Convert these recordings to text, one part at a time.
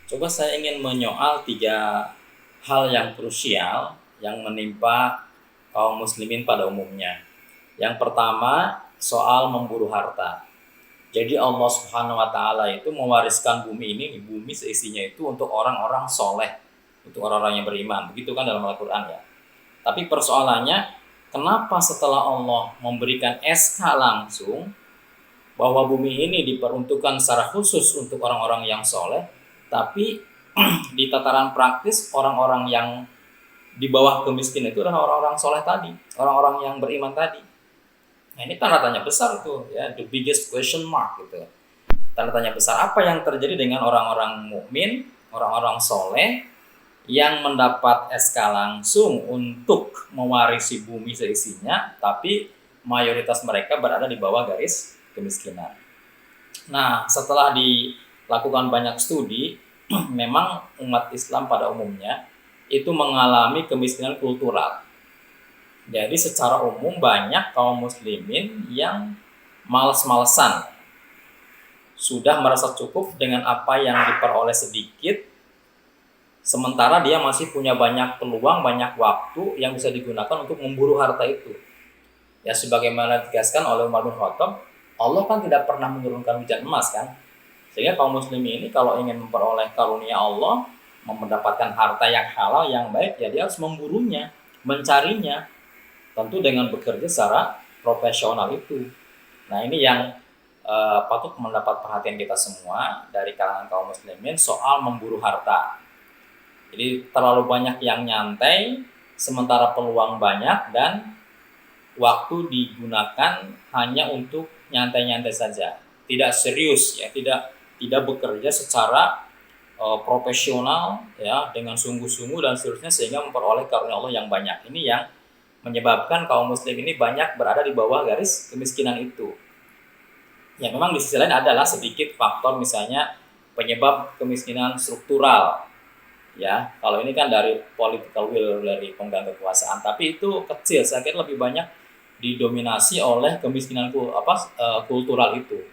Coba saya ingin menyoal 3 hal yang krusial yang menimpa kaum muslimin pada umumnya. Yang pertama, soal memburu harta. Jadi Allah Subhanahu wa taala itu mewariskan bumi ini, bumi seisinya itu untuk orang-orang soleh, untuk orang-orang yang beriman. Begitu kan dalam Al-Qur'an ya. Tapi persoalannya, kenapa setelah Allah memberikan SK langsung bahwa bumi ini diperuntukkan secara khusus untuk orang-orang yang soleh, tapi di tataran praktis orang-orang yang di bawah kemiskinan itu adalah orang-orang soleh tadi, orang-orang yang beriman tadi. Nah ini tanda tanya besar tuh ya, the biggest question mark gitu. Tanda tanya besar apa yang terjadi dengan orang-orang mukmin, orang-orang soleh yang mendapat SK langsung untuk mewarisi bumi seisinya, tapi mayoritas mereka berada di bawah garis kemiskinan. Nah, setelah dilakukan banyak studi, memang umat Islam pada umumnya itu mengalami kemiskinan kultural. Jadi secara umum banyak kaum muslimin yang males-malesan, sudah merasa cukup dengan apa yang diperoleh sedikit, sementara dia masih punya banyak peluang, banyak waktu yang bisa digunakan untuk memburu harta itu. Ya sebagaimana ditegaskan oleh Umar bin Khattab, Allah kan tidak pernah menurunkan hujan emas kan. Sehingga kaum muslimin ini kalau ingin memperoleh karunia Allah, mendapatkan harta yang halal, yang baik, ya dia harus memburunya, mencarinya. Tentu dengan bekerja secara profesional itu. Nah ini yang patut mendapat perhatian kita semua dari kalangan kaum muslimin soal memburu harta. Jadi terlalu banyak yang nyantai, sementara peluang banyak dan waktu digunakan hanya untuk nyantai-nyantai saja, tidak serius ya, tidak bekerja secara profesional ya dengan sungguh-sungguh dan seterusnya sehingga memperoleh karunia Allah yang banyak. Ini yang menyebabkan kaum muslim ini banyak berada di bawah garis kemiskinan itu. Ya memang di sisi lain adalah sedikit faktor misalnya penyebab kemiskinan struktural. Ya, kalau ini kan dari political will dari pemegang kekuasaan, tapi itu kecil, saya kira lebih banyak didominasi oleh kemiskinan kultural itu.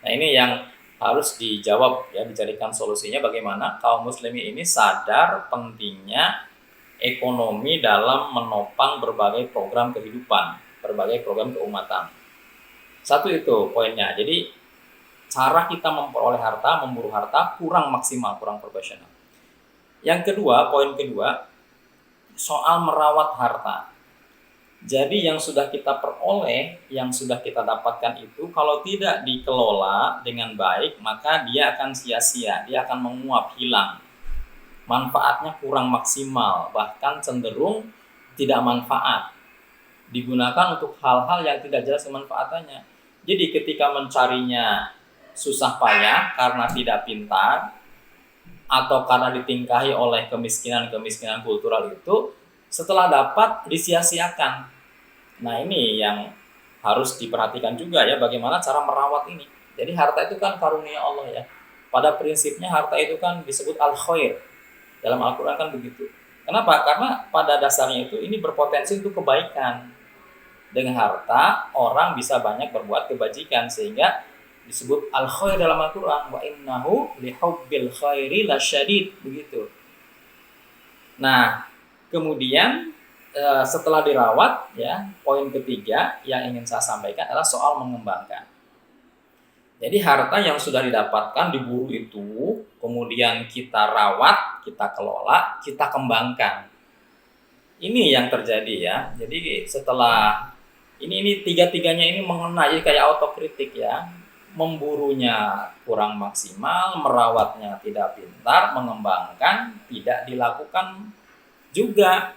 Nah, ini yang harus dijawab ya, dicarikan solusinya bagaimana kaum muslimin ini sadar pentingnya ekonomi dalam menopang berbagai program kehidupan, berbagai program keumatan. Satu itu poinnya. Jadi cara kita memperoleh harta, memburu harta kurang maksimal, kurang profesional. Yang kedua, poin kedua, soal merawat harta. Jadi yang sudah kita peroleh, yang sudah kita dapatkan itu kalau tidak dikelola dengan baik, maka dia akan sia-sia, dia akan menguap, hilang. Manfaatnya kurang maksimal, bahkan cenderung tidak manfaat. Digunakan untuk hal-hal yang tidak jelas kemanfaatannya. Jadi ketika mencarinya susah payah karena tidak pintar, atau karena ditingkahi oleh kemiskinan-kemiskinan kultural itu, setelah dapat disia-siakan. Nah ini yang harus diperhatikan juga ya, bagaimana cara merawat ini. Jadi harta itu kan karunia Allah ya. Pada prinsipnya harta itu kan disebut al-khair. Dalam Al-Quran kan begitu. Kenapa? Karena pada dasarnya itu ini berpotensi untuk kebaikan. Dengan harta orang bisa banyak berbuat kebajikan sehingga disebut al-khair dalam Al-Quran, wa innahu lihubbil khairi lasyadid, begitu. Nah, kemudian setelah dirawat ya, poin ketiga yang ingin saya sampaikan adalah soal mengembangkan. Jadi harta yang sudah didapatkan diburu itu kemudian kita rawat, kita kelola, kita kembangkan. Ini yang terjadi ya. Jadi setelah ini tiga-tiganya ini mengena, jadi kayak autokritik ya. Memburunya kurang maksimal, merawatnya tidak pintar, mengembangkan tidak dilakukan juga,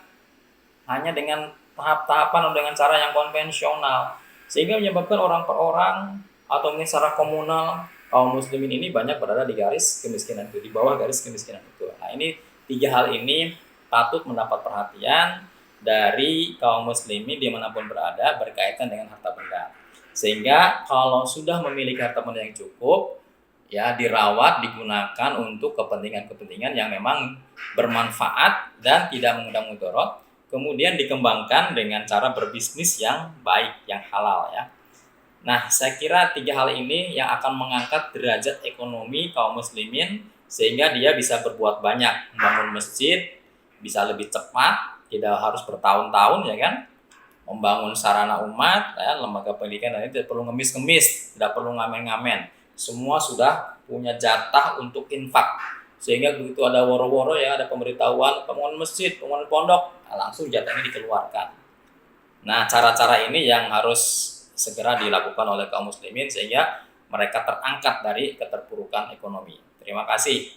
hanya dengan tahap-tahapan atau dengan cara yang konvensional, sehingga menyebabkan orang per orang atau mungkin secara komunal kaum muslimin ini banyak berada di garis kemiskinan itu, di bawah garis kemiskinan itu. Nah ini 3 hal ini patut mendapat perhatian dari kaum muslimin dimanapun berada berkaitan dengan harta benda. Sehingga kalau sudah memiliki harta benda yang cukup, ya dirawat, digunakan untuk kepentingan-kepentingan yang memang bermanfaat dan tidak mengundang mudarat, kemudian dikembangkan dengan cara berbisnis yang baik, yang halal ya. Nah, saya kira 3 hal ini yang akan mengangkat derajat ekonomi kaum muslimin sehingga dia bisa berbuat banyak, membangun masjid bisa lebih cepat, tidak harus bertahun-tahun ya kan, membangun sarana umat, ya, lembaga pendidikan, dan itu tidak perlu ngemis-ngemis, tidak perlu ngamen-ngamen, semua sudah punya jatah untuk infak, sehingga begitu ada woro-woro ya, ada pemberitahuan pembangunan masjid, pembangunan pondok, nah, langsung jatahnya dikeluarkan. Nah, cara-cara ini yang harus segera dilakukan oleh kaum muslimin sehingga mereka terangkat dari keterpurukan ekonomi. Terima kasih.